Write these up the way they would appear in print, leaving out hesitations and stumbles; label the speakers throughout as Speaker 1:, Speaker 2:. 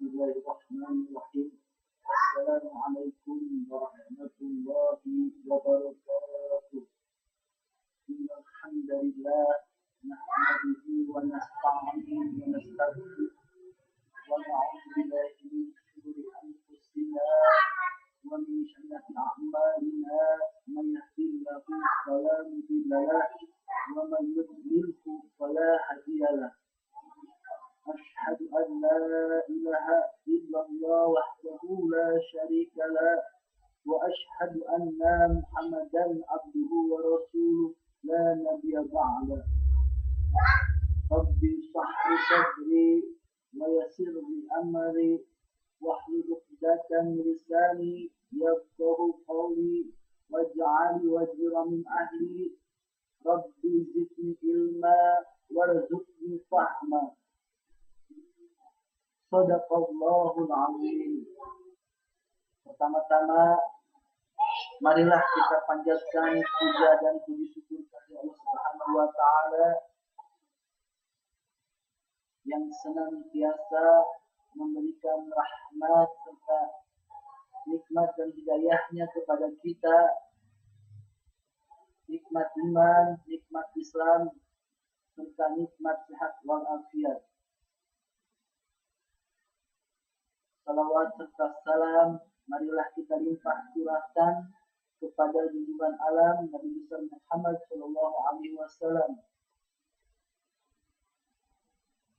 Speaker 1: Bismillahirrahmanirrahim. Assalamualaikum warahmatullahi wabarakatuh. Innal hamdalillah nahmaduhu wa nasta'inuhu wa nastaghfiruh wa na'udzu billahi min shururi anfusina wa min sayyiati a'malina. Man yahdihillahu fala mudilla lahu wa man yudlilhu fala hadiya lahu. أشهد أن لا إله إلا الله وحده لا شريك له وأشهد أن محمدا عبده ورسوله لا نبي بعده. رب اشرح لي صدري ويسر لي أمري واحلل عقدة من لساني يفقهوا قولي واجعل وزيرا من أهلي. رب زدني علما وارزقني فهما. Shadaqallahul Azim. Pertama-tama, marilah kita panjatkan puja dan puji syukur kepada Allah Subhanahu wa Ta'ala yang senantiasa memberikan rahmat serta nikmat dan hidayahnya kepada kita, nikmat iman, nikmat Islam, serta nikmat sehat wal afiat. Salawat serta salam marilah kita limpah curahkan kepada junjungan alam Nabi besar Muhammad sallallahu alaihi wasallam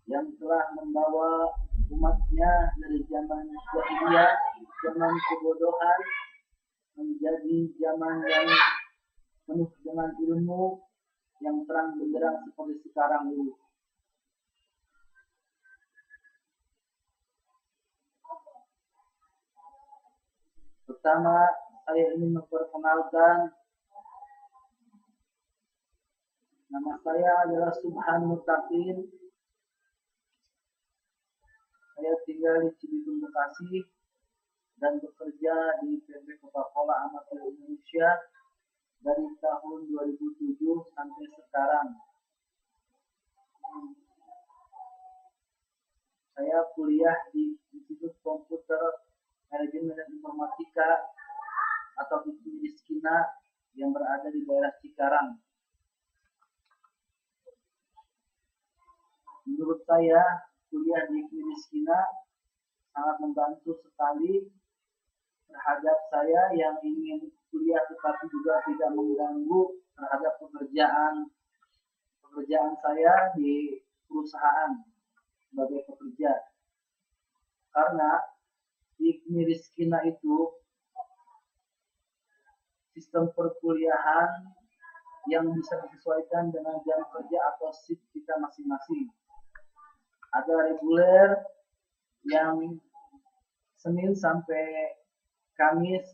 Speaker 1: yang telah membawa umatnya dari zaman jahiliyah, zaman kebodohan menjadi zaman yang penuh dengan ilmu yang terang benderang seperti sekarang ini. Pertama, saya ingin memperkenalkan nama saya adalah Subhan Mutaqin. Saya tinggal di Cibitung, Bekasi dan bekerja di PT Coca-Cola Amatir Indonesia dari tahun 2007 sampai sekarang. Saya kuliah di Institut Komputer Manajemen dan Informatika atau IKMI Skina yang berada di daerah Cikarang. Menurut saya, kuliah di IKMI Skina sangat membantu sekali terhadap saya yang ingin kuliah tetapi juga tidak mengganggu terhadap pekerjaan saya di perusahaan sebagai pekerja. Karena di IKMI Skina itu sistem perkuliahan yang bisa disesuaikan dengan jam kerja atau shift kita masing-masing. Ada reguler yang Senin sampai Kamis,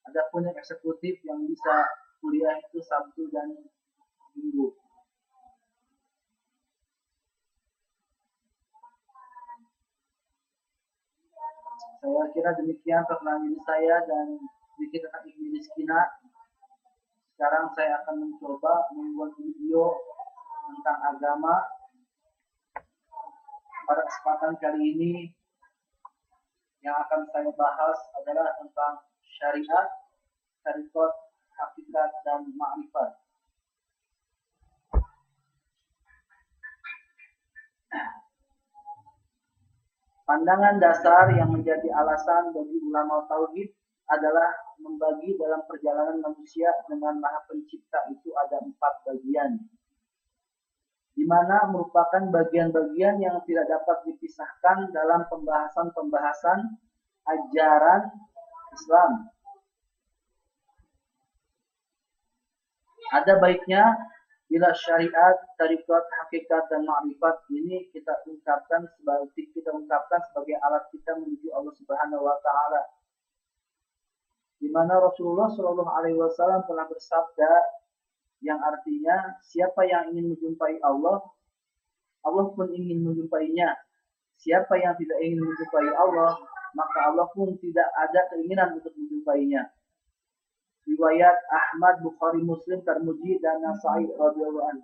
Speaker 1: ada pun yang eksekutif yang bisa kuliah itu Sabtu dan Minggu. Saya kira demikian perkenalan diri saya dan sedikit tentang IKMI Skina. Sekarang saya akan mencoba membuat video tentang agama. Pada kesempatan kali ini yang akan saya bahas adalah tentang syariat, tariqat, hakikat, dan ma'rifat. Pandangan dasar yang menjadi alasan bagi ulama tauhid adalah membagi dalam perjalanan manusia dengan Maha Pencipta itu ada 4 bagian, di mana merupakan bagian-bagian yang tidak dapat dipisahkan dalam pembahasan-pembahasan ajaran Islam. Ada baiknya bila syariat, tariqat, hakikat, dan ma'rifat ini kita ungkapkan sebagai alat kita menuju Allah Subhanahu wa Ta'ala. Di mana Rasulullah Shallallahu Alaihi Wasallam telah bersabda yang artinya siapa yang ingin menjumpai Allah, Allah pun ingin menjumpainya. Siapa yang tidak ingin menjumpai Allah, maka Allah pun tidak ada keinginan untuk menjumpainya. Riwayat Ahmad, Bukhari, Muslim, Tirmidzi, dan Nasa'i radhiyallahu anhu.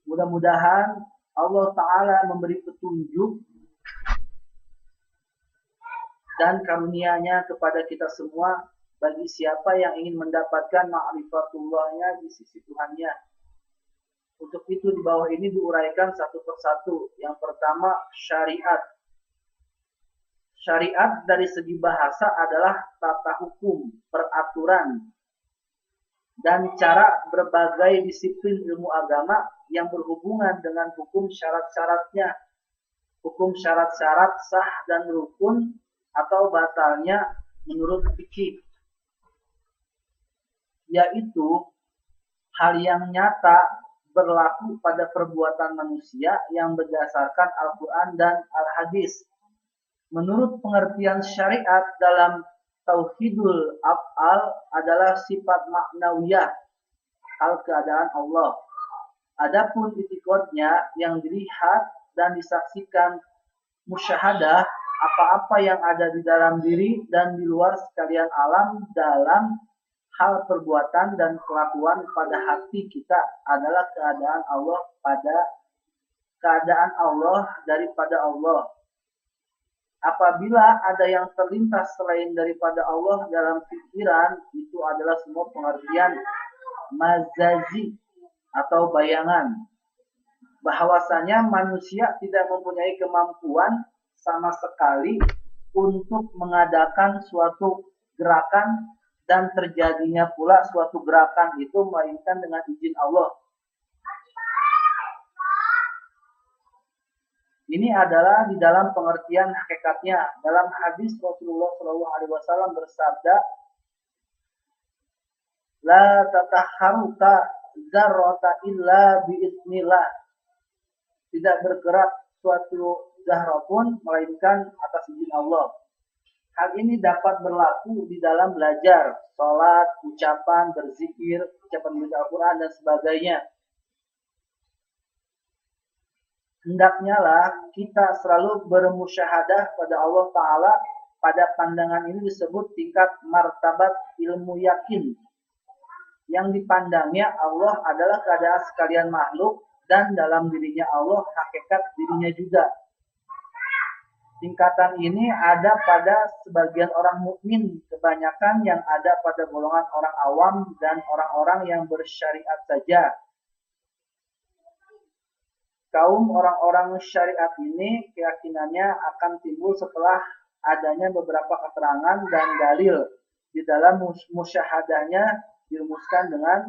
Speaker 1: Mudah-mudahan Allah Ta'ala memberi petunjuk dan karunia-Nya kepada kita semua bagi siapa yang ingin mendapatkan ma'rifatullahnya di sisi Tuhannya. Untuk itu di bawah ini diuraikan satu persatu. Yang pertama, syariat. Syariat dari segi bahasa adalah tata hukum, peraturan, dan cara berbagai disiplin ilmu agama yang berhubungan dengan hukum syarat-syaratnya, hukum syarat-syarat sah dan rukun atau batalnya menurut fikih, yaitu hal yang nyata berlaku pada perbuatan manusia yang berdasarkan Al-Quran dan Al-Hadis. Menurut pengertian syariat dalam tauhidul af'al adalah sifat maknawiyah, hal keadaan Allah. Adapun itikadnya yang dilihat dan disaksikan musyahadah, apa-apa yang ada di dalam diri dan di luar sekalian alam dalam hal perbuatan dan kelakuan pada hati kita adalah keadaan Allah pada keadaan Allah daripada Allah. Apabila ada yang terlintas selain daripada Allah dalam pikiran, itu adalah semua pengertian mazazi atau bayangan. Bahwasanya manusia tidak mempunyai kemampuan sama sekali untuk mengadakan suatu gerakan dan terjadinya pula suatu gerakan itu melainkan dengan izin Allah. Ini adalah di dalam pengertian hakikatnya. Dalam hadis Rasulullah SAW bersabda, La tatahharuka zarrata illa biiznillah. Tidak bergerak suatu zarrah pun melainkan atas izin Allah. Hal ini dapat berlaku di dalam belajar, sholat, ucapan, berzikir, ucapan membaca Al-Quran, dan sebagainya. Hendaknya lah kita selalu bermusyahadah pada Allah Ta'ala. Pada pandangan ini disebut tingkat martabat ilmu yakin. Yang dipandangnya Allah adalah keadaan sekalian makhluk dan dalam dirinya Allah hakikat dirinya juga. Tingkatan ini ada pada sebagian orang mukmin, kebanyakan yang ada pada golongan orang awam dan orang-orang yang bersyariat saja. Kaum orang-orang syariat ini keyakinannya akan timbul setelah adanya beberapa keterangan dan dalil. Di dalam musyahadahnya dirumuskan dengan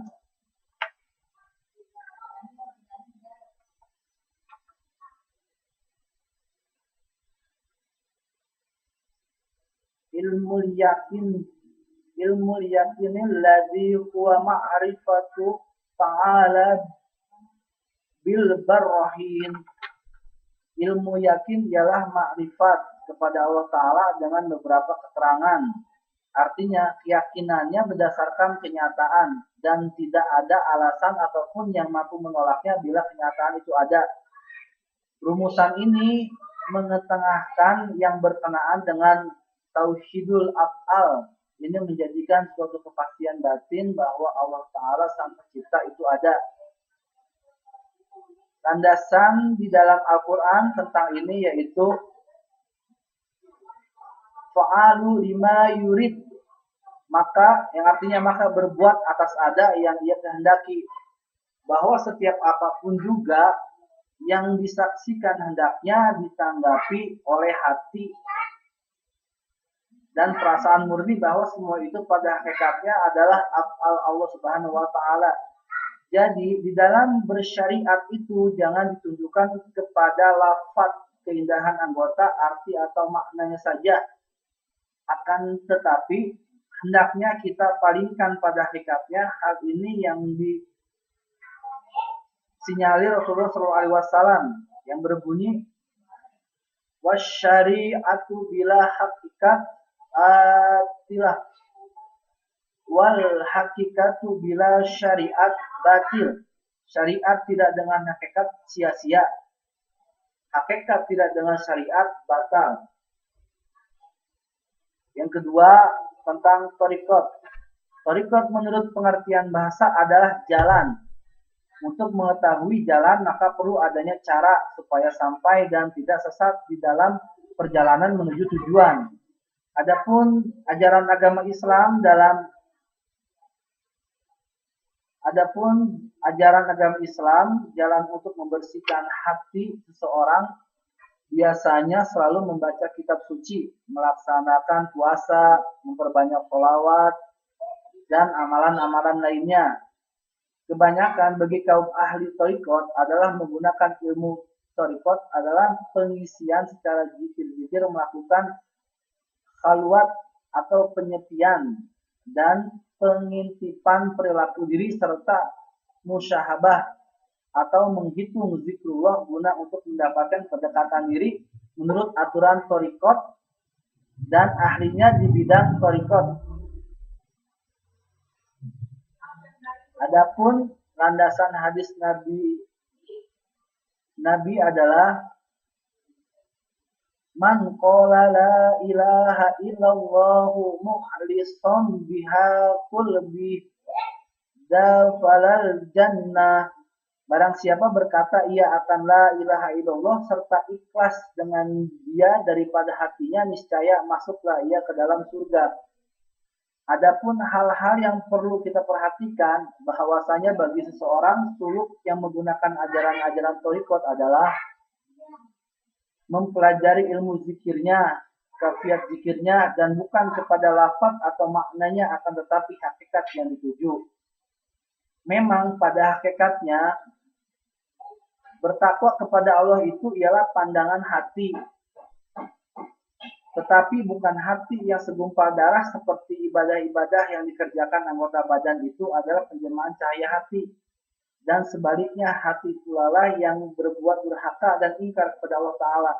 Speaker 1: ilmu yakinil ladzi huwa ma'rifatu ta'ala bil barrahin. Ilmu yakin ialah makrifat kepada Allah Ta'ala dengan beberapa keterangan. Artinya keyakinannya berdasarkan kenyataan dan tidak ada alasan ataupun yang mampu menolaknya bila kenyataan itu ada. Rumusan ini mengetengahkan yang berkenaan dengan tauhidul af'al. Ini menjadikan suatu kepastian batin bahwa Allah Ta'ala Sang Pencipta itu ada. Landasan di dalam Al-Quran tentang ini yaitu fa'alu lima yurid, maka yang artinya maka berbuat atas ada yang ia kehendaki. Bahwa setiap apapun juga yang disaksikan hendaknya ditanggapi oleh hati dan perasaan murni bahwa semua itu pada hakikatnya adalah af'al Allah Subhanahu wa Ta'ala. Jadi di dalam bersyariat itu jangan ditunjukkan kepada lafaz keindahan anggota, arti atau maknanya saja. Akan tetapi hendaknya kita palingkan pada hakikatnya. Hal ini yang disinyalir Rasulullah SAW yang berbunyi wasyari'atu bila hakikat atilah wal hakikatu bila syariat batil. Syariat tidak dengan hakikat sia-sia. Hakikat tidak dengan syariat batal. Yang kedua tentang thariqat. Thariqat menurut pengertian bahasa adalah jalan. Untuk mengetahui jalan maka perlu adanya cara supaya sampai dan tidak sesat di dalam perjalanan menuju tujuan. Adapun ajaran agama Islam jalan untuk membersihkan hati seseorang biasanya selalu membaca kitab suci, melaksanakan puasa, memperbanyak sholawat, dan amalan-amalan lainnya. Kebanyakan bagi kaum ahli thariqat adalah menggunakan ilmu thariqat adalah pengisian secara zikir-zikir, melakukan khalwat atau penyepian, dan pengintipan perilaku diri serta musyahabah atau menghitung zikrullah guna untuk mendapatkan pendekatan diri menurut aturan thariqat dan ahlinya di bidang thariqat. Adapun landasan hadis Nabi adalah man qala la ilaha illallah mukhlishan biha qalbi dafalal jannah. Barang siapa berkata ia akan la ilaha illallah serta ikhlas dengan dia daripada hatinya, niscaya masuklah ia ke dalam surga. Adapun hal-hal yang perlu kita perhatikan bahwasanya bagi seseorang suluk yang menggunakan ajaran-ajaran thariqat adalah mempelajari ilmu zikirnya, kafiat zikirnya, dan bukan kepada lafaz atau maknanya, akan tetapi hakikat yang dituju. Memang pada hakikatnya bertakwa kepada Allah itu ialah pandangan hati, tetapi bukan hati yang segumpal darah seperti ibadah-ibadah yang dikerjakan anggota badan itu adalah penjelmaan cahaya hati. Dan sebaliknya hati pula yang berbuat durhaka dan ingkar kepada Allah Ta'ala.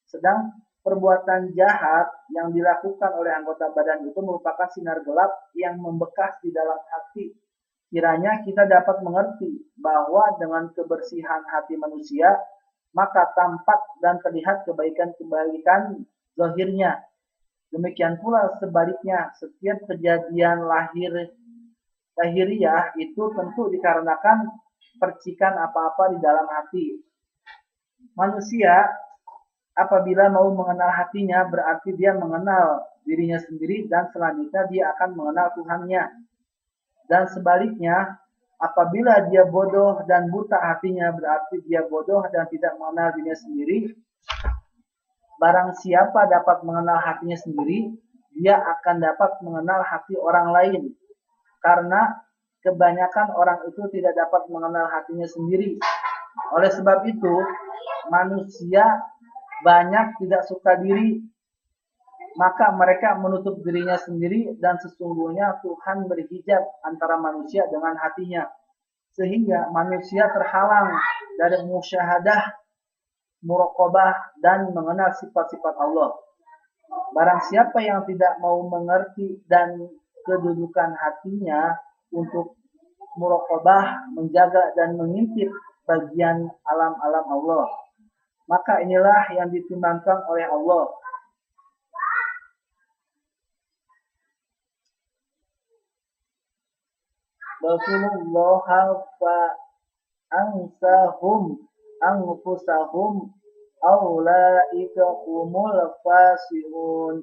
Speaker 1: Sedang perbuatan jahat yang dilakukan oleh anggota badan itu merupakan sinar gelap yang membekas di dalam hati. Kiranya kita dapat mengerti bahwa dengan kebersihan hati manusia, maka tampak dan terlihat kebaikan-kebaikan zahirnya. Demikian pula sebaliknya, setiap kejadian lahiriah itu tentu dikarenakan percikan apa-apa di dalam hati. Manusia apabila mau mengenal hatinya, berarti dia mengenal dirinya sendiri dan selanjutnya dia akan mengenal Tuhannya. Dan sebaliknya, apabila dia bodoh dan buta hatinya, berarti dia bodoh dan tidak mengenal dirinya sendiri. Barang siapa dapat mengenal hatinya sendiri, dia akan dapat mengenal hati orang lain. Karena kebanyakan orang itu tidak dapat mengenal hatinya sendiri. Oleh sebab itu, manusia banyak tidak suka diri, maka mereka menutup dirinya sendiri, dan sesungguhnya Tuhan berhijab antara manusia dengan hatinya, sehingga manusia terhalang dari musyahadah, muraqabah, dan mengenal sifat-sifat Allah. Barang siapa yang tidak mau mengerti dan kedudukan hatinya untuk muraqabah, menjaga dan mengintip bagian alam-alam Allah, maka inilah yang ditimbangkan oleh Allah. Rasulullah fa ansahum anfusahum aulaika humul fasiqun.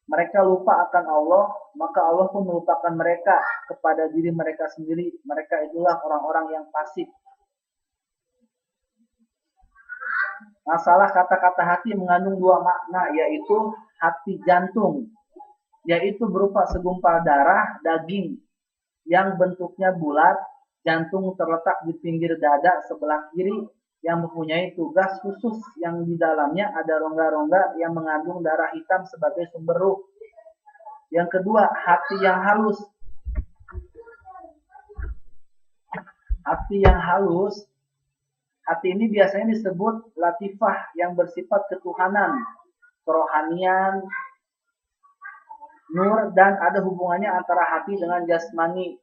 Speaker 1: Mereka lupa akan Allah, maka Allah pun melupakan mereka kepada diri mereka sendiri. Mereka itulah orang-orang yang fasik. Masalah kata-kata hati mengandung dua makna, yaitu hati jantung, yaitu berupa segumpal darah daging yang bentuknya bulat, jantung terletak di pinggir dada sebelah kiri, yang mempunyai tugas khusus yang di dalamnya ada rongga-rongga yang mengandung darah hitam sebagai sumber ruh. Yang kedua, hati yang halus. Hati yang halus, hati ini biasanya disebut latifah yang bersifat ketuhanan, kerohanian, nur, dan ada hubungannya antara hati dengan jasmani.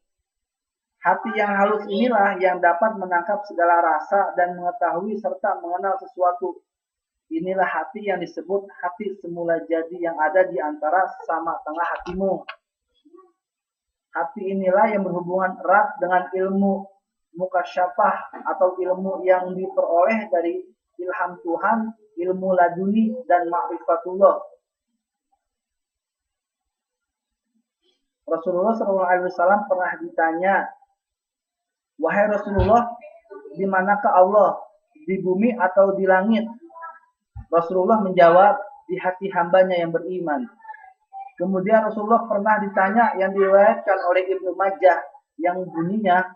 Speaker 1: Hati yang halus inilah yang dapat menangkap segala rasa dan mengetahui serta mengenal sesuatu. Inilah hati yang disebut hati semula jadi yang ada di antara sama tengah hatimu. Hati inilah yang berhubungan erat dengan ilmu mukasyafah atau ilmu yang diperoleh dari ilham Tuhan, ilmu laduni, dan ma'rifatullah. Rasulullah SAW pernah ditanya, wahai Rasulullah, di manakah Allah, di bumi atau di langit? Rasulullah menjawab, di hati hambanya yang beriman. Kemudian Rasulullah pernah ditanya yang diriwayatkan oleh Ibnu Majah yang bunyinya,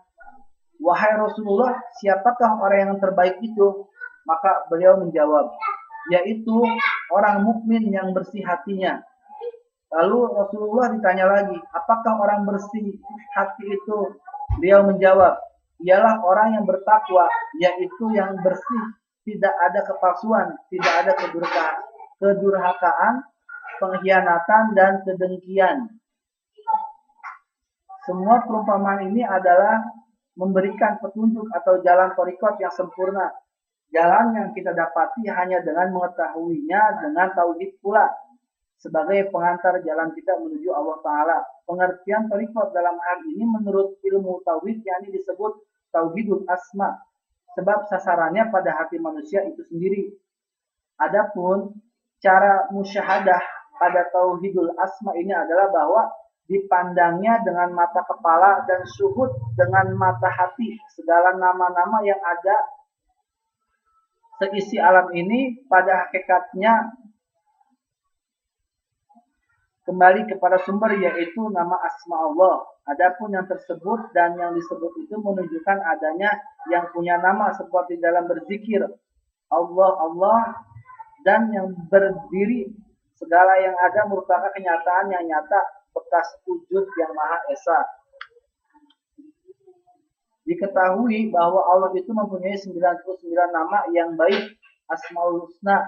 Speaker 1: wahai Rasulullah, siapakah orang yang terbaik itu? Maka beliau menjawab, yaitu orang mukmin yang bersih hatinya. Lalu Rasulullah ditanya lagi, apakah orang bersih hati itu? Beliau menjawab, ialah orang yang bertakwa, yaitu yang bersih, tidak ada kepalsuan, tidak ada kedurhakaan, pengkhianatan, dan kedengkian. Semua perumpamaan ini adalah memberikan petunjuk atau jalan thariqat yang sempurna. Jalan yang kita dapati hanya dengan mengetahuinya dengan tauhid pula, sebagai pengantar jalan kita menuju Allah Ta'ala. Pengertian thariqat dalam hal ini menurut ilmu tauhid yakni disebut tauhidul asma, sebab sasarannya pada hati manusia itu sendiri. Adapun cara musyahadah pada tauhidul asma ini adalah bahwa dipandangnya dengan mata kepala dan syuhud dengan mata hati segala nama-nama yang ada seisi alam ini pada hakikatnya kembali kepada sumber, yaitu nama asma Allah. Adapun yang tersebut dan yang disebut itu menunjukkan adanya yang punya nama seperti dalam berzikir Allah Allah, dan yang berdiri segala yang ada merupakan kenyataan yang nyata bekas wujud yang Maha Esa. Diketahui bahwa Allah itu mempunyai 99 nama yang baik, Asmaul Husna.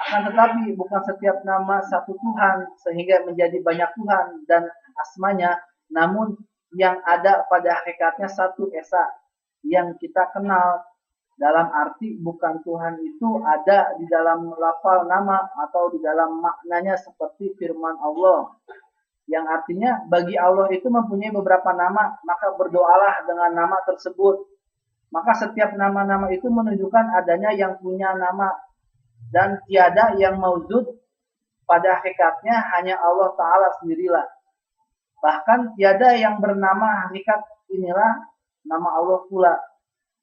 Speaker 1: Akan tetapi bukan setiap nama satu Tuhan sehingga menjadi banyak Tuhan dan asmanya, namun yang ada pada hakikatnya satu Esa yang kita kenal, dalam arti bukan Tuhan itu ada di dalam lafal nama atau di dalam maknanya seperti firman Allah yang artinya bagi Allah itu mempunyai beberapa nama, maka berdoalah dengan nama tersebut. Maka setiap nama-nama itu menunjukkan adanya yang punya nama dan tiada yang maujud, pada hakikatnya hanya Allah Ta'ala sendirilah. Bahkan tiada yang bernama hakikat inilah nama Allah pula.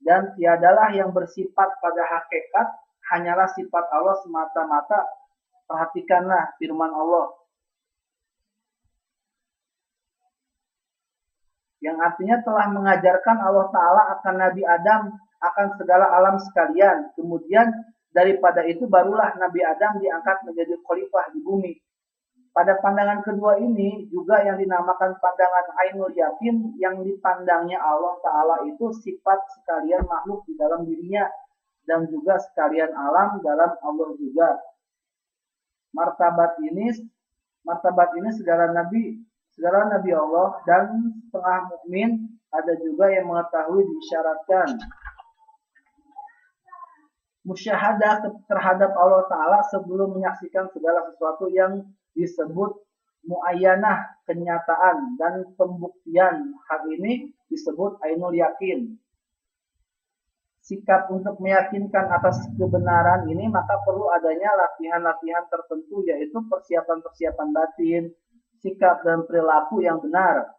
Speaker 1: Dan tiadalah yang bersifat pada hakikat, hanyalah sifat Allah semata-mata. Perhatikanlah firman Allah yang artinya telah mengajarkan Allah Ta'ala akan Nabi Adam akan segala alam sekalian. Kemudian daripada itu barulah Nabi Adam diangkat menjadi khalifah di bumi. Pada pandangan kedua ini juga yang dinamakan pandangan Ainul Yakin, yang dipandangnya Allah Ta'ala itu sifat sekalian makhluk di dalam dirinya dan juga sekalian alam dalam Allah juga. Martabat ini segala nabi Allah dan setengah mukmin ada juga yang mengetahui disyaratkan. Musyahadah terhadap Allah Ta'ala sebelum menyaksikan segala sesuatu yang disebut muayyanah, kenyataan dan pembuktian. Hal ini disebut ainul yakin. Sikap untuk meyakinkan atas kebenaran ini maka perlu adanya latihan-latihan tertentu, yaitu persiapan-persiapan batin, sikap dan perilaku yang benar.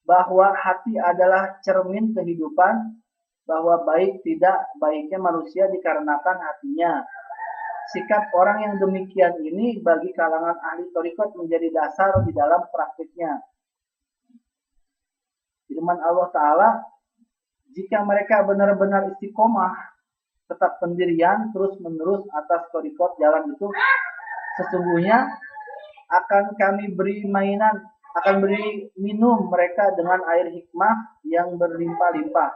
Speaker 1: Bahwa hati adalah cermin kehidupan, bahwa baik tidak baiknya manusia dikarenakan hatinya. Sikap orang yang demikian ini bagi kalangan ahli thariqat menjadi dasar di dalam praktiknya. Firman Allah Ta'ala, jika mereka benar-benar istiqomah, tetap pendirian terus-menerus atas thariqat jalan itu, sesungguhnya akan kami beri minum mereka dengan air hikmah yang berlimpah-limpah.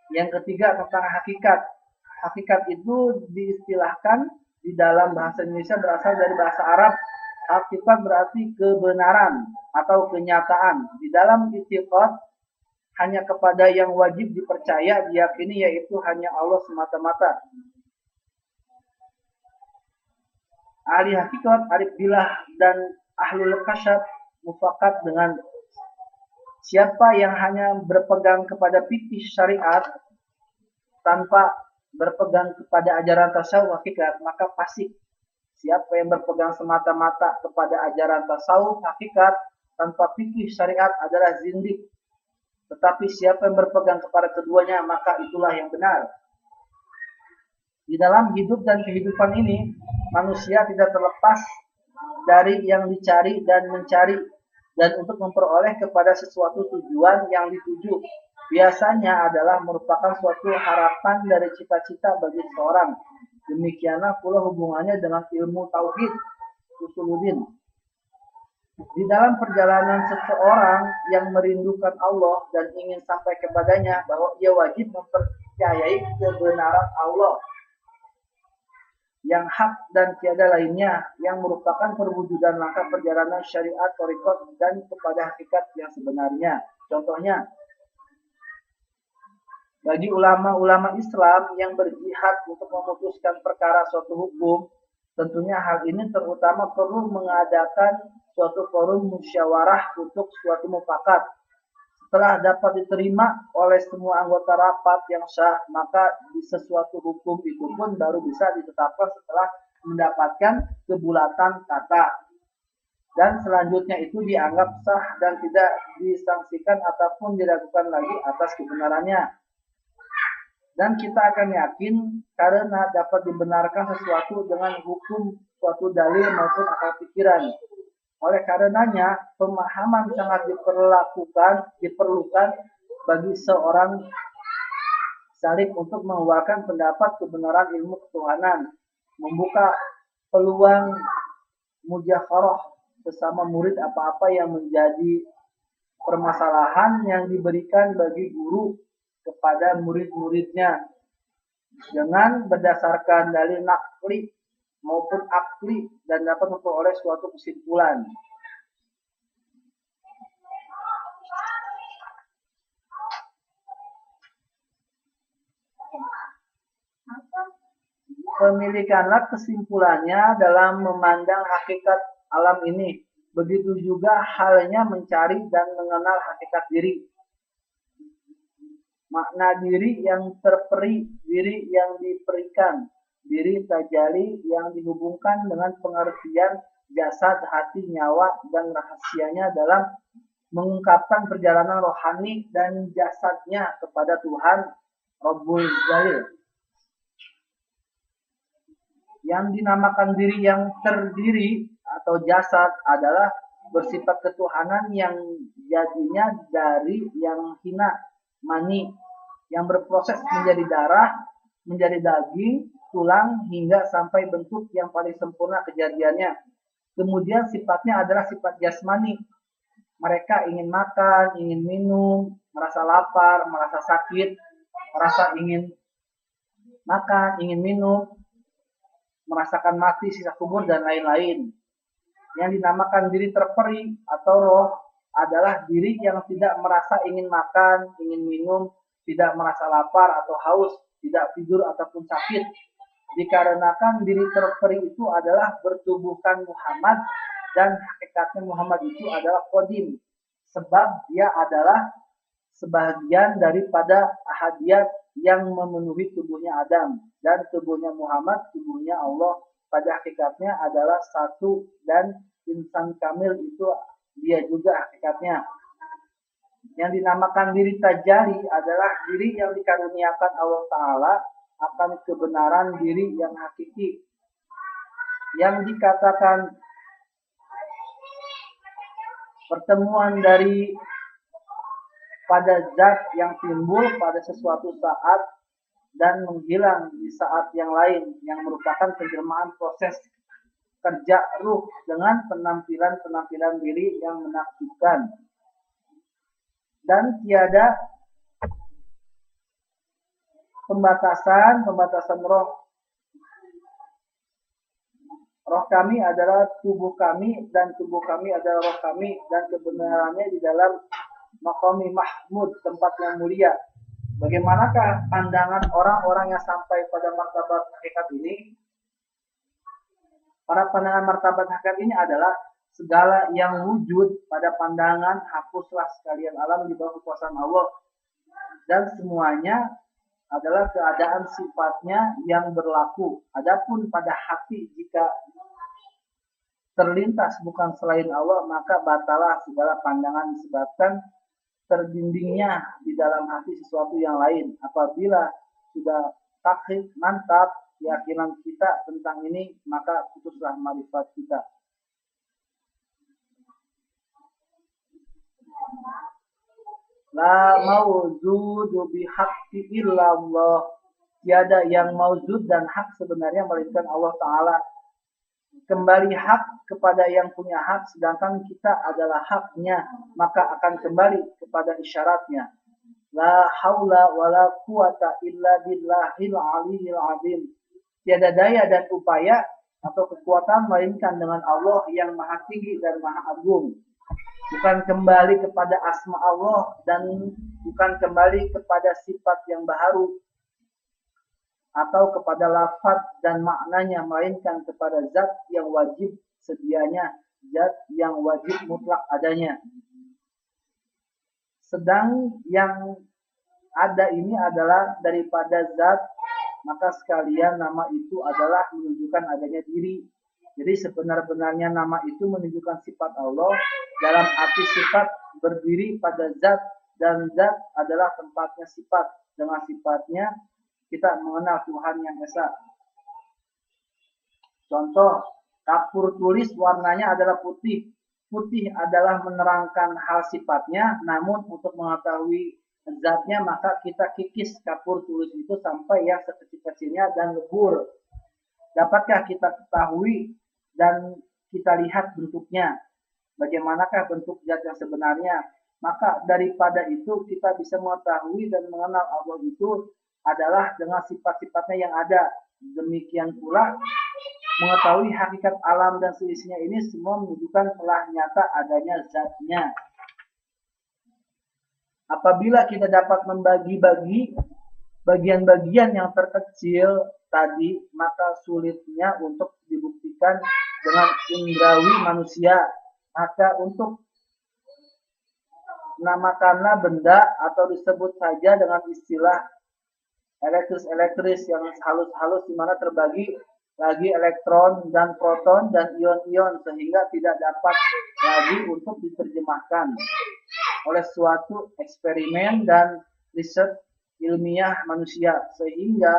Speaker 1: Yang ketiga tentang hakikat. Hakikat itu diistilahkan di dalam bahasa Indonesia berasal dari bahasa Arab. Hakikat berarti kebenaran atau kenyataan. Di dalam i'tiqad hanya kepada yang wajib dipercaya, diyakini, yaitu hanya Allah semata-mata. Ahli hakikat, arif billah dan ahlul kasyaf mufakat dengan siapa yang hanya berpegang kepada fikih syariat tanpa berpegang kepada ajaran tasawuf hakikat, maka fasik. Siapa yang berpegang semata-mata kepada ajaran tasawuf hakikat tanpa fikih syariat adalah zindik. Tetapi siapa yang berpegang kepada keduanya, maka itulah yang benar. Di dalam hidup dan kehidupan ini, manusia tidak terlepas dari yang dicari dan mencari, dan untuk memperoleh kepada sesuatu tujuan yang dituju biasanya adalah merupakan suatu harapan dari cita-cita bagi seseorang. Demikianlah pula hubungannya dengan ilmu tauhid usuluddin. Di dalam perjalanan seseorang yang merindukan Allah dan ingin sampai kepadanya, bahwa ia wajib mempercayai kebenaran Allah yang hak dan tiada lainnya, yang merupakan perwujudan langkah perjalanan syariat, thariqat, dan kepada hakikat yang sebenarnya. Contohnya, bagi ulama-ulama Islam yang berjihad untuk memutuskan perkara suatu hukum, tentunya hal ini terutama perlu mengadakan suatu forum musyawarah untuk suatu mufakat. Setelah dapat diterima oleh semua anggota rapat yang sah, maka sesuatu hukum itu pun baru bisa ditetapkan setelah mendapatkan kebulatan kata. Dan selanjutnya itu dianggap sah dan tidak disangsikan ataupun diragukan lagi atas kebenarannya. Dan kita akan yakin karena dapat dibenarkan sesuatu dengan hukum suatu dalil maupun akal pikiran. Oleh karenanya, pemahaman sangat diperlukan bagi seorang salik untuk mengeluarkan pendapat kebenaran ilmu ketuhanan, membuka peluang mujakharah sesama murid apa-apa yang menjadi permasalahan yang diberikan bagi guru kepada murid-muridnya dengan berdasarkan dalil nakli maupun akli dan dapat memperoleh suatu kesimpulan. Pemilikanlah kesimpulannya dalam memandang hakikat alam ini. Begitu juga halnya mencari dan mengenal hakikat diri. Makna diri yang terperi, diri yang diperikan, diri tajali yang dihubungkan dengan pengertian jasad, hati, nyawa, dan rahasianya dalam mengungkapkan perjalanan rohani dan jasadnya kepada Tuhan Rabbul Jalil. Yang dinamakan diri yang terdiri atau jasad adalah bersifat ketuhanan yang jadinya dari yang hina, mani, yang berproses menjadi darah, menjadi daging, tulang, hingga sampai bentuk yang paling sempurna kejadiannya. Kemudian sifatnya adalah sifat jasmani. Mereka ingin makan, ingin minum, merasa lapar, merasa sakit, merasa ingin makan, ingin minum, merasakan mati, sisa kubur, dan lain-lain. Yang dinamakan diri terperi atau roh adalah diri yang tidak merasa ingin makan, ingin minum, tidak merasa lapar atau haus, tidak tidur ataupun sakit. Dikarenakan diri terperi itu adalah bertubuhkan Muhammad dan hakikatnya Muhammad itu adalah qadim. Sebab dia adalah sebagian daripada ahadiyat yang memenuhi tubuhnya Adam. Dan tubuhnya Muhammad, tubuhnya Allah, pada hakikatnya adalah satu, dan insan kamil itu dia juga hakikatnya. Yang dinamakan diri tajali adalah diri yang dikaruniakan Allah Ta'ala akan kebenaran diri yang hakiki. Yang dikatakan pertemuan dari pada zat yang timbul pada sesuatu saat dan menghilang di saat yang lain, yang merupakan penjelmaan proses kerja ruh dengan penampilan-penampilan diri yang menakjubkan. Dan tiada pembatasan roh. Roh kami adalah tubuh kami, dan tubuh kami adalah roh kami, dan kebenarannya di dalam maqami mahmud, tempat yang mulia. Bagaimanakah pandangan orang-orang yang sampai pada martabat hakikat ini? Para pandangan martabat hakikat ini adalah segala yang wujud pada pandangan hapuslah sekalian alam di bawah kekuasaan Allah, dan semuanya adalah keadaan sifatnya yang berlaku. Adapun pada hati, jika terlintas bukan selain Allah, maka batalah segala pandangan disebabkan terbimbingnya di dalam hati sesuatu yang lain. Apabila sudah takhid mantap keyakinan kita tentang ini, maka putuslah marifat kita. La mawjudu bihaqqi illallah. Tiada yang maujud dan hak sebenarnya melainkan Allah Ta'ala. Kembali hak kepada yang punya hak, sedangkan kita adalah haknya, maka akan kembali kepada isyaratnya. La haula wa la quwata illa billahil aliyil azim. Tiada daya dan upaya atau kekuatan melainkan dengan Allah yang maha tinggi dan maha agung. Bukan kembali kepada asma Allah dan bukan kembali kepada sifat yang baharu atau kepada lafaz dan maknanya, melainkan kepada zat yang wajib sedianya, zat yang wajib mutlak adanya. Sedang yang ada ini adalah daripada zat, maka sekalian nama itu adalah menunjukkan adanya diri. Jadi sebenar-benarnya nama itu menunjukkan sifat Allah dalam arti sifat berdiri pada zat, dan zat adalah tempatnya sifat. Dengan sifatnya kita mengenal Tuhan yang Esa. Contoh, kapur tulis warnanya adalah putih. Putih adalah menerangkan hal sifatnya, namun untuk mengetahui zatnya maka kita kikis kapur tulis itu sampai yang sekecil-kecilnya dan lebur. Dapatkah kita ketahui dan kita lihat bentuknya? Bagaimanakah bentuk zat yang sebenarnya? Maka daripada itu kita bisa mengetahui dan mengenal Allah itu adalah dengan sifat-sifatnya yang ada. Demikian pula mengetahui hakikat alam dan seisinya ini semua menunjukkan telah nyata adanya zatnya. Apabila kita dapat membagi-bagi bagian-bagian yang terkecil tadi, maka sulitnya untuk dibuktikan dengan indrawi manusia. Maka untuk namakanlah benda atau disebut saja dengan istilah elektris yang halus-halus, di mana terbagi lagi elektron dan proton dan ion-ion, sehingga tidak dapat lagi untuk diterjemahkan oleh suatu eksperimen dan riset ilmiah manusia, sehingga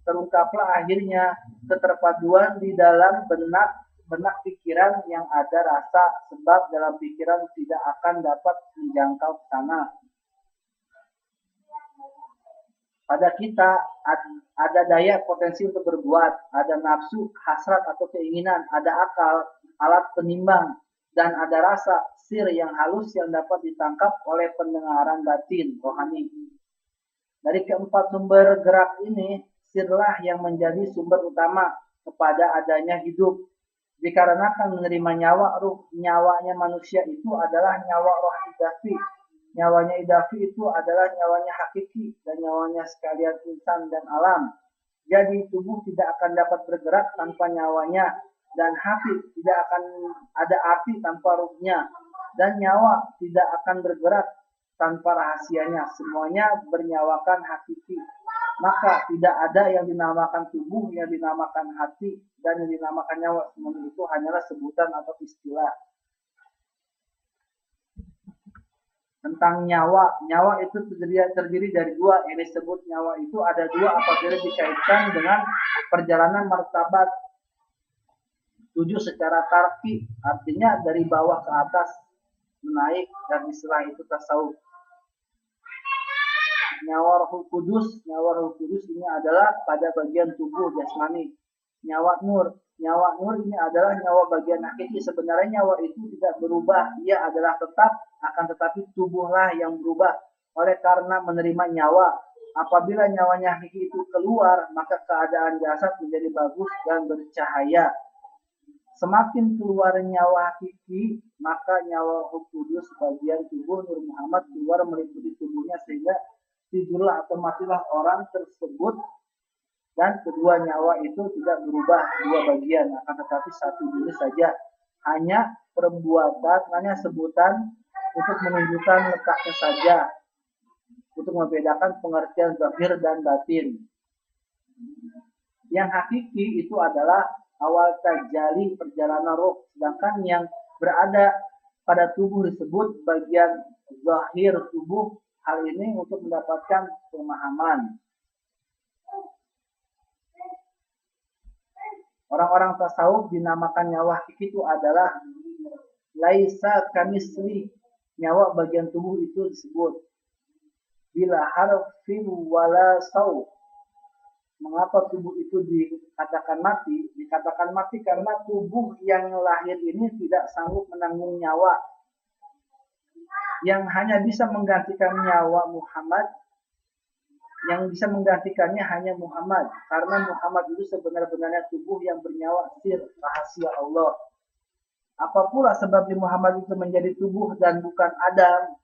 Speaker 1: terungkaplah akhirnya keterpaduan di dalam benak pikiran yang ada rasa, sebab dalam pikiran tidak akan dapat menjangkau ke sana. Pada kita ada daya potensi untuk berbuat, ada nafsu, hasrat atau keinginan, ada akal, alat penimbang, dan ada rasa, sir yang halus yang dapat ditangkap oleh pendengaran batin, rohani. Dari keempat sumber gerak ini, sirlah yang menjadi sumber utama kepada adanya hidup. Dikarenakan menerima nyawa, nyawanya manusia itu adalah nyawa roh idafi. Nyawanya idafi itu adalah nyawanya hakiki dan nyawanya sekalian insan dan alam. Jadi tubuh tidak akan dapat bergerak tanpa nyawanya, dan hati tidak akan ada arti tanpa ruhnya, dan nyawa tidak akan bergerak tanpa rahasianya. Semuanya bernyawakan hakiki. Maka tidak ada yang dinamakan tubuh, yang dinamakan hati, dan yang dinamakan nyawa. Semuanya itu hanyalah sebutan atau istilah. Tentang nyawa, nyawa itu terdiri dari dua. Yang disebut nyawa itu ada dua apabila dikaitkan dengan perjalanan martabat. 7 secara tarki, artinya dari bawah ke atas menaik, dan istilah itu tasawuf. Nyawa Rohul Kudus ini adalah pada bagian tubuh jasmani. Nyawa nur ini adalah nyawa bagian hakiki. Sebenarnya nyawa itu tidak berubah, ia adalah tetap, akan tetapi tubuhlah yang berubah oleh karena menerima nyawa. Apabila nyawanya hakiki itu keluar, maka keadaan jasad menjadi bagus dan bercahaya. Semakin keluar nyawa hakiki, maka nyawa Roh Kudus bagian tubuh Nur Muhammad keluar meliputi tubuhnya, sehingga tidurlah atau matilah orang tersebut, dan kedua nyawa itu tidak berubah dua bagian, akan tetapi satu diri saja. Hanya perbuatan, hanya sebutan untuk menunjukkan letaknya saja, untuk membedakan pengertian zahir dan batin. Yang hakiki itu adalah awal tajali perjalanan roh, sedangkan yang berada pada tubuh disebut bagian zahir tubuh. Hal ini untuk mendapatkan pemahaman. Orang-orang tasawuf dinamakan nyawa hakiki itu adalah laisa kamisli, nyawa bagian tubuh itu disebut bila harfin wala saw. Mengapa tubuh itu dikatakan mati? Dikatakan mati karena tubuh yang lahir ini tidak sanggup menanggung nyawa. Yang hanya bisa menggantikan nyawa Muhammad, yang bisa menggantikannya hanya Muhammad. Karena Muhammad itu sebenar-benarnya tubuh yang bernyawa, sir, rahasia Allah. Apa pula sebab Muhammad itu menjadi tubuh dan bukan Adam?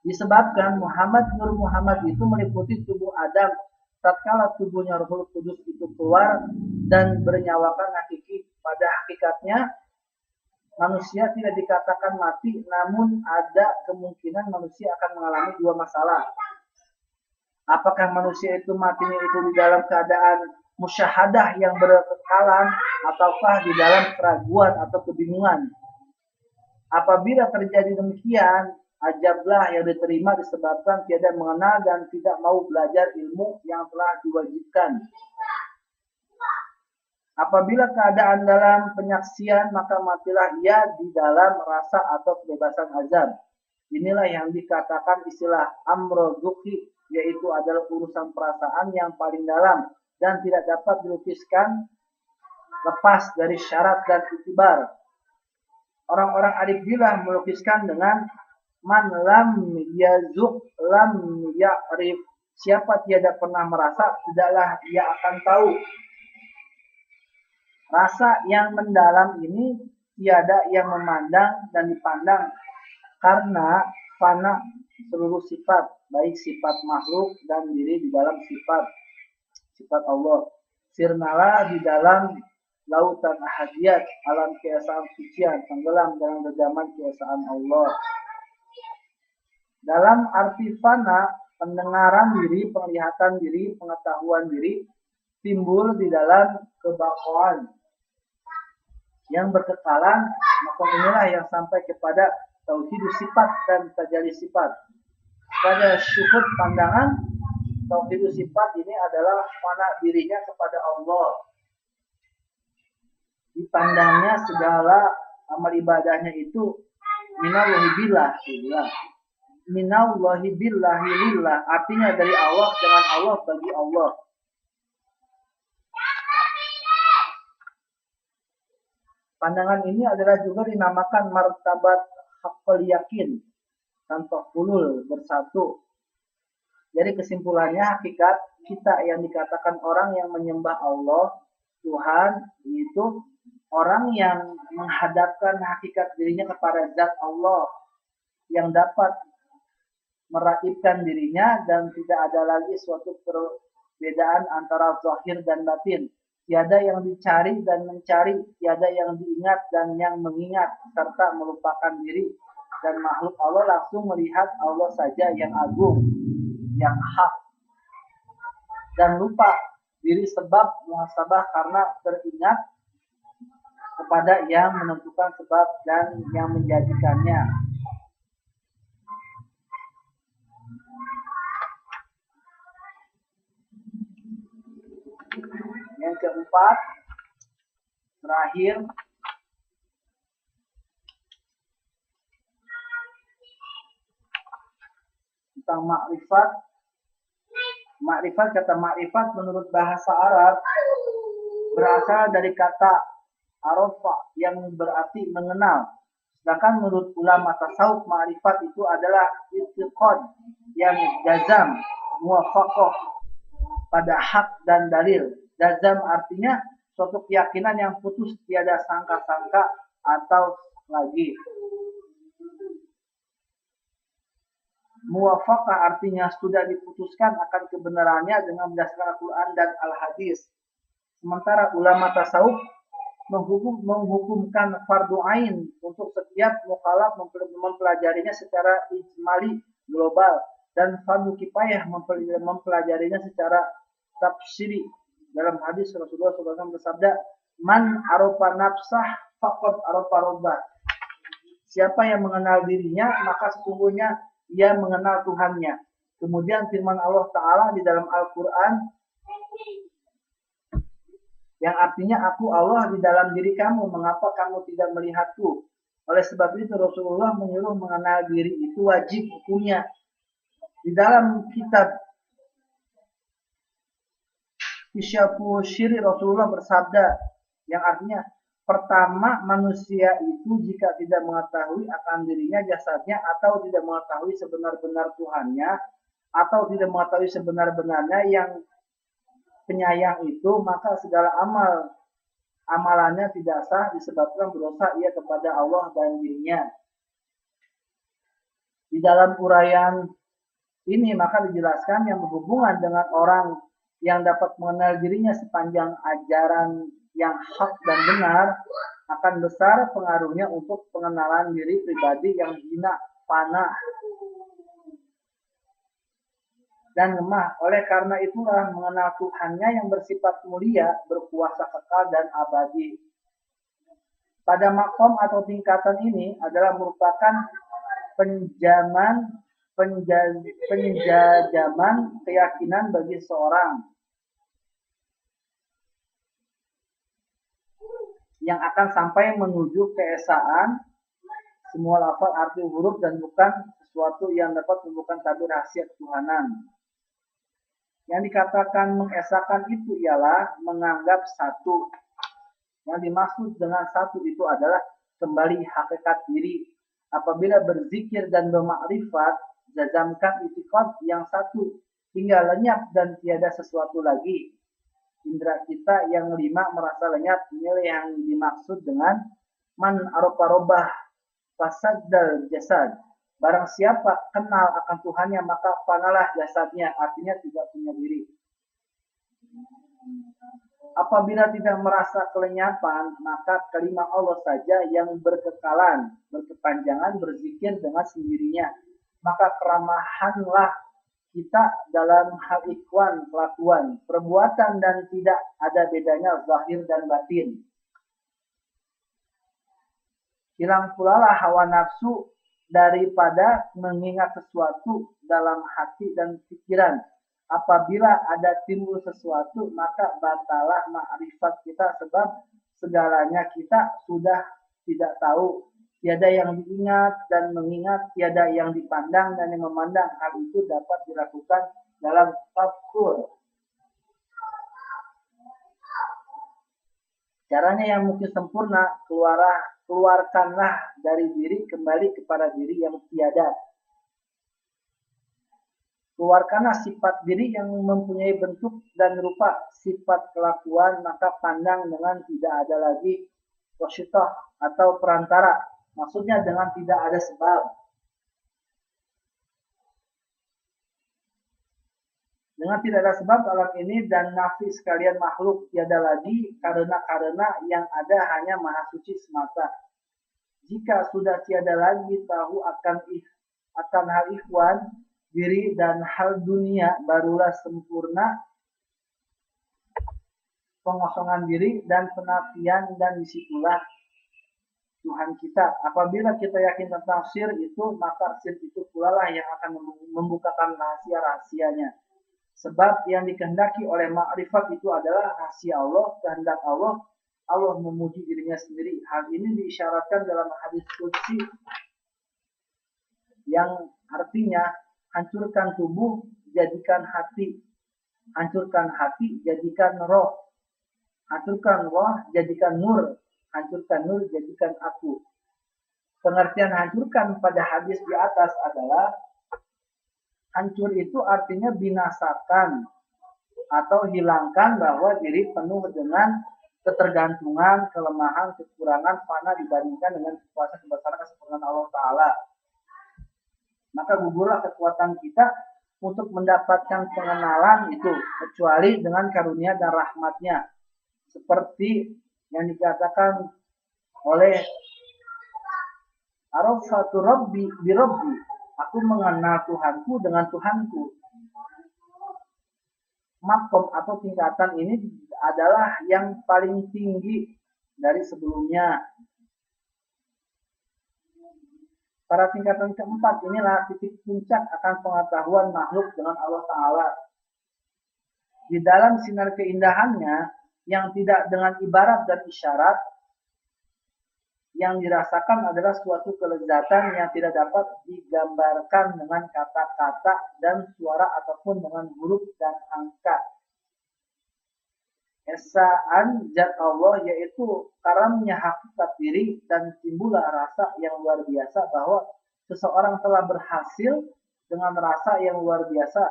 Speaker 1: Disebabkan Nur Muhammad itu meliputi tubuh Adam tatkala tubuhnya Ruhul Kudus itu keluar dan bernyawakan hakiki. Pada hakikatnya manusia tidak dikatakan mati, namun ada kemungkinan manusia akan mengalami dua masalah. Apakah manusia itu matinya itu di dalam keadaan musyahadah yang berkekalan, ataukah di dalam keraguan atau kebingungan? Apabila terjadi demikian, ajablah yang diterima disebabkan tiada mengenal dan tidak mau belajar ilmu yang telah diwajibkan. Apabila keadaan dalam penyaksian, maka matilah ia di dalam rasa atau kebebasan azab. Inilah yang dikatakan istilah amrodzuki, yaitu adalah urusan perasaan yang paling dalam dan tidak dapat dilukiskan lepas dari syarat dan itibar. Orang-orang arif bilah melukiskan dengan man lam yazuk lam ya'rif. Siapa tiada pernah merasa, tidaklah ia akan tahu. Rasa yang mendalam ini tiada yang memandang dan dipandang karena fana seluruh sifat, baik sifat makhluk dan diri di dalam sifat Allah. Sirnala di dalam lautan ahadiyat, alam keesaan sucian, tenggelam dalam genggaman keesaan Allah. Dalam arti fana, pendengaran diri, penglihatan diri, pengetahuan diri timbul di dalam kebakauan yang berkekalan. Maka inilah yang sampai kepada tauhid sifat dan tajalli sifat. Pada syuhud pandangan, tauhid sifat ini adalah fana dirinya kepada Allah. Dipandangnya segala amal ibadahnya itu minallahi billah. Minallahi billahi lillah, artinya dari Allah, dengan Allah, bagi Allah. Pandangan ini adalah juga dinamakan martabat haqqul yakin, tanpa hulul, bersatu. Jadi kesimpulannya, hakikat kita yang dikatakan orang yang menyembah Allah, Tuhan, itu orang yang menghadapkan hakikat dirinya kepada zat Allah, yang dapat meraibkan dirinya dan tidak ada lagi suatu perbedaan antara zahir dan batin. Tiada yang dicari dan mencari, tiada yang diingat dan yang mengingat, serta melupakan diri dan makhluk Allah, langsung melihat Allah saja yang agung, yang hak, dan lupa diri sebab muhasabah karena teringat kepada yang menentukan sebab dan yang menjadikannya. Yang keempat, terakhir, tentang makrifat. Makrifat, kata makrifat menurut bahasa Arab berasal dari kata arafa yang berarti mengenal. Sedangkan menurut ulama tasawuf, makrifat itu adalah i'tiqad yang jazam, muwafaqah pada hak dan dalil. Jazam artinya suatu keyakinan yang putus, tiada sangka-sangka atau lagi. Muwafaqah artinya sudah diputuskan akan kebenarannya dengan berdasarkan Al-Quran dan Al-Hadis. Sementara ulama tasawuf menghukumkan fardu ain untuk setiap mukallaf mempelajarinya secara ijmali, global, dan fardu kifayah mempelajarinya secara tafsiri, Dalam hadis Rasulullah SAW bersabda, "Man arofa nafsah faqad arofa rabbah." Siapa yang mengenal dirinya, maka sesungguhnya ia mengenal Tuhannya. Kemudian firman Allah Ta'ala di dalam Al-Quran, yang artinya aku Allah di dalam diri kamu, mengapa kamu tidak melihatku? Oleh sebab itu Rasulullah menyuruh mengenal diri itu wajib hukumnya. Di dalam kitab Kisyafu Syiri Rasulullah bersabda, yang artinya pertama manusia itu jika tidak mengetahui akan dirinya jasadnya atau tidak mengetahui sebenar-benar Tuhannya atau tidak mengetahui sebenar-benarnya yang penyayang itu, maka segala amalannya tidak sah disebabkan berdosa ia kepada Allah dan dirinya. Di dalam uraian ini maka dijelaskan yang berhubungan dengan orang yang dapat mengenal dirinya sepanjang ajaran yang hak dan benar akan besar pengaruhnya untuk pengenalan diri pribadi yang hina, fana, dan lemah. Oleh karena itulah mengenal Tuhannya yang bersifat mulia, berkuasa kekal dan abadi. Pada makom atau tingkatan ini adalah merupakan penjajaman keyakinan bagi seorang yang akan sampai menuju keesaan semua lafaz arti huruf dan bukan sesuatu yang dapat membuka tabir rahasia ketuhanan. Yang dikatakan mengesakan itu ialah menganggap satu. Yang dimaksud dengan satu itu adalah kembali hakikat diri. Apabila berzikir dan bermakrifat, jazamkan itikad yang satu hingga lenyap dan tiada sesuatu lagi. Indra kita yang lima merasa lenyap. Inilah yang dimaksud dengan man arofa robah fasaddal jasad. Barang siapa kenal akan Tuhannya maka fanalah jasadnya, artinya tidak punya diri. Apabila tidak merasa kelenyapan, maka kalimat Allah saja yang berkekalan, berkepanjangan, berzikir dengan sendirinya. Maka keramahanlah kita dalam hal ikhwan, kelakuan, perbuatan dan tidak ada bedanya zahir dan batin. Hilang pula lah hawa nafsu daripada mengingat sesuatu dalam hati dan pikiran. Apabila ada timbul sesuatu, maka batalah ma'rifat kita sebab segalanya kita sudah tidak tahu. Tiada yang diingat dan mengingat, tiada yang dipandang dan yang memandang. Hal itu dapat dilakukan dalam tafakkur. Caranya yang mungkin sempurna, keluarkanlah dari diri kembali kepada diri yang tiada. Keluarkanlah sifat diri yang mempunyai bentuk dan rupa, sifat kelakuan, maka pandang dengan tidak ada lagi wasyitah atau perantara. Maksudnya dengan tidak ada sebab. Dengan tidak ada sebab alam ini dan nafsi sekalian makhluk tiada lagi karena yang ada hanya Maha Suci semata. Jika sudah tiada lagi tahu akan hal ikhwan, diri dan hal dunia, barulah sempurna pengosongan diri dan penafian, dan disitulah Tuhan kita. Apabila kita yakin tentang sir itu, maka sir itu pula lah yang akan membukakan rahasia-rahasianya. Sebab yang dikehendaki oleh makrifat itu adalah rahasia Allah, kehendak Allah. Allah memuji dirinya sendiri. Hal ini diisyaratkan dalam hadis qudsi yang artinya hancurkan tubuh, jadikan hati. Hancurkan hati, jadikan roh. Hancurkan roh, jadikan nur. Hancurkan nur, jadikan aku. Pengertian hancurkan pada hadis di atas adalah hancur itu artinya binasakan atau hilangkan bahwa diri penuh dengan ketergantungan, kelemahan, kekurangan, fana dibandingkan dengan kuasa kebesaran kesempurnaan Allah Ta'ala. Maka gugurlah kekuatan kita untuk mendapatkan pengenalan itu, kecuali dengan karunia dan rahmatnya. Seperti yang dikatakan oleh Arafatu Rabbi bi Rabbi, aku mengenal Tuhanku dengan Tuhanku. makom atau tingkatan ini adalah yang paling tinggi dari sebelumnya. Pada tingkatan keempat inilah titik puncak akan pengetahuan makhluk dengan Allah Ta'ala. Di dalam sinar keindahannya yang tidak dengan ibarat dan isyarat, yang dirasakan adalah suatu kelezatan yang tidak dapat digambarkan dengan kata-kata dan suara ataupun dengan huruf dan angka. Esaan zat Allah yaitu karamnya hakikat diri dan timbullah rasa yang luar biasa bahwa seseorang telah berhasil dengan rasa yang luar biasa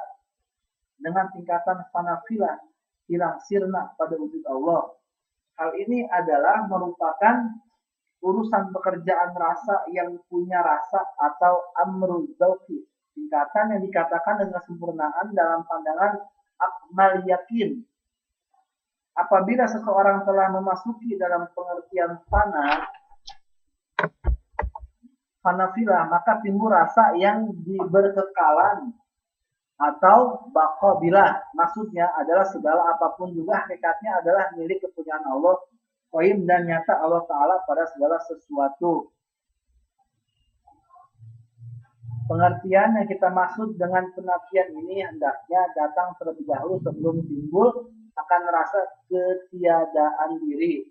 Speaker 1: dengan tingkatan fanafilah hilang sirna pada wujud Allah. Hal ini adalah merupakan urusan pekerjaan rasa yang punya rasa atau amrul dzauqi, tingkatan yang dikatakan dengan kesempurnaan dalam pandangan akmal yakin. Apabila seseorang telah memasuki dalam pengertian fanafilah, maka timbul rasa yang berkekalan atau baqabilah, maksudnya adalah segala apapun juga hakikatnya adalah milik kepunyaan Allah, qaim dan nyata Allah Ta'ala pada segala sesuatu. Pengertian yang kita maksud dengan penafian ini hendaknya datang terlebih dahulu sebelum timbul akan rasa ketiadaan diri.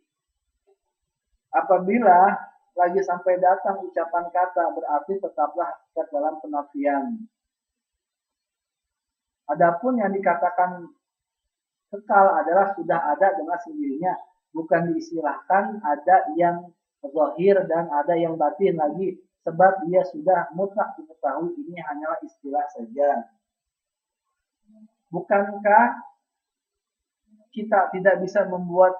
Speaker 1: Apabila lagi sampai datang ucapan kata, berarti tetaplah hakikat dalam penafian. Adapun yang dikatakan kekal adalah sudah ada dengan sendirinya, bukan diistilahkan ada yang zahir dan ada yang batin lagi, sebab dia sudah mutlak diketahui, ini hanyalah istilah saja. Bukankah kita tidak bisa membuat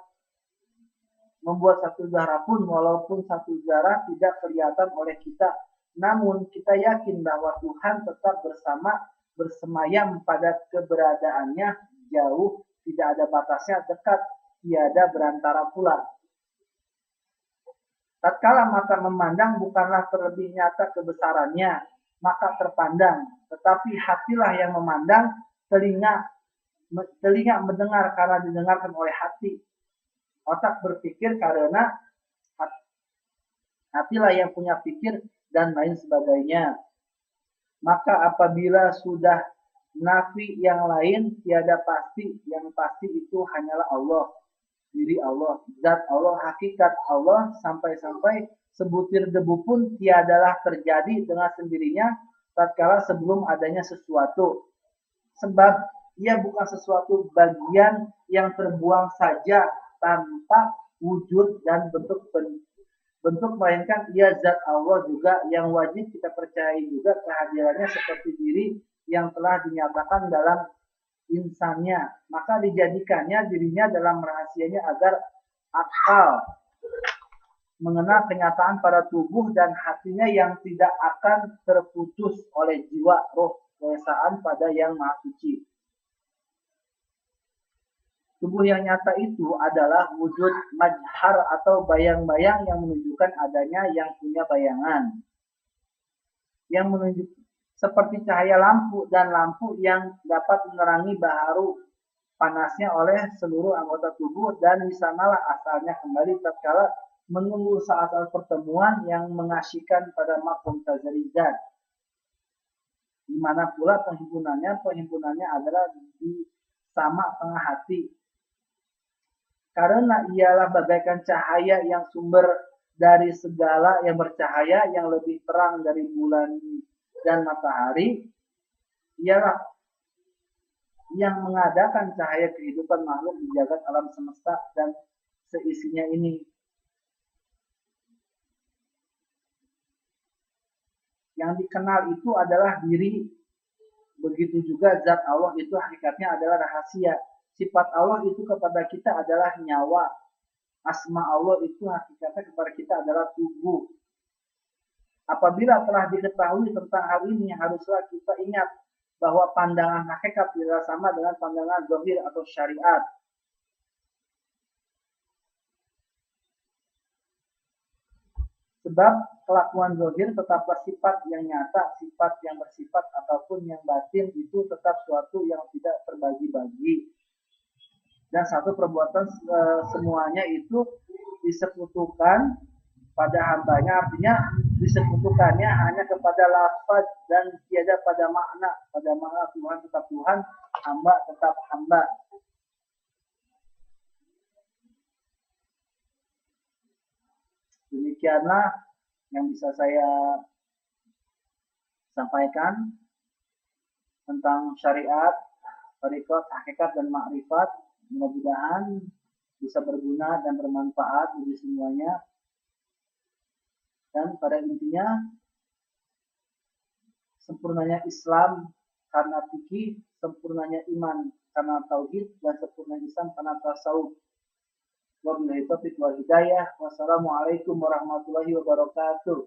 Speaker 1: satu zarah pun, walaupun satu zarah tidak kelihatan oleh kita, namun kita yakin bahwa Tuhan tetap bersemayam pada keberadaannya, jauh, tidak ada batasnya, dekat, tiada berantara pula. Tatkala mata memandang bukanlah terlebih nyata kebesarannya, maka terpandang, tetapi hatilah yang memandang, telinga mendengar karena didengarkan oleh hati, otak berpikir karena hatilah yang punya pikir, dan lain sebagainya. Maka apabila sudah nafi yang lain tiada pasti, yang pasti itu hanyalah Allah, diri Allah, zat Allah, hakikat Allah, sampai-sampai sebutir debu pun tiadalah terjadi dengan sendirinya tatkala sebelum adanya sesuatu, sebab ia bukan sesuatu bagian yang terbuang saja tanpa wujud dan bentuk, melainkan ia zat Allah juga yang wajib kita percayai juga kehadirannya seperti diri yang telah dinyatakan dalam insannya. Maka dijadikannya dirinya dalam rahasianya agar akal mengenal kenyataan pada tubuh dan hatinya yang tidak akan terputus oleh jiwa roh keesaan pada yang maha suci. Tubuh yang nyata itu adalah wujud majhar atau bayang-bayang yang menunjukkan adanya yang punya bayangan. Yang menunjuk seperti cahaya lampu dan lampu yang dapat menerangi baharu panasnya oleh seluruh anggota tubuh, dan di sanalah asalnya kembali tatkala menunggu saat-saat pertemuan yang mengasyikan pada makom tazarizat. Di mana pula penghimpunannya adalah di sama tengah hati. Karena ialah bagaikan cahaya yang sumber dari segala yang bercahaya, yang lebih terang dari bulan dan matahari, ialah yang mengadakan cahaya kehidupan makhluk di jagat alam semesta dan seisinya ini. Yang dikenal itu adalah diri, begitu juga zat Allah itu hakikatnya adalah rahasia. Sifat Allah itu kepada kita adalah nyawa. Asma Allah itu hakikatnya kepada kita adalah tubuh. Apabila telah diketahui tentang hal ini, haruslah kita ingat bahwa pandangan hakikat tidak sama dengan pandangan zahir atau syariat. Sebab kelakuan zahir tetaplah sifat yang nyata, sifat yang bersifat ataupun yang batin itu tetap suatu yang tidak terbagi-bagi. Dan satu perbuatan semuanya itu disekutukan pada hambanya, artinya disekutukannya hanya kepada lafaz dan tiada pada makna. Pada makna Tuhan tetap Tuhan, hamba tetap hamba. Demikianlah yang bisa saya sampaikan tentang syariat, tarekat, hakikat, dan makrifat. Mudah-mudahan bisa berguna dan bermanfaat bagi semuanya. Dan pada intinya, sempurnanya Islam karena fikih, sempurnanya iman karena tauhid, dan sempurnanya Islam karena tasawuf. Wabillahi taufiq wal hidayah. Wassalamualaikum warahmatullahi wabarakatuh.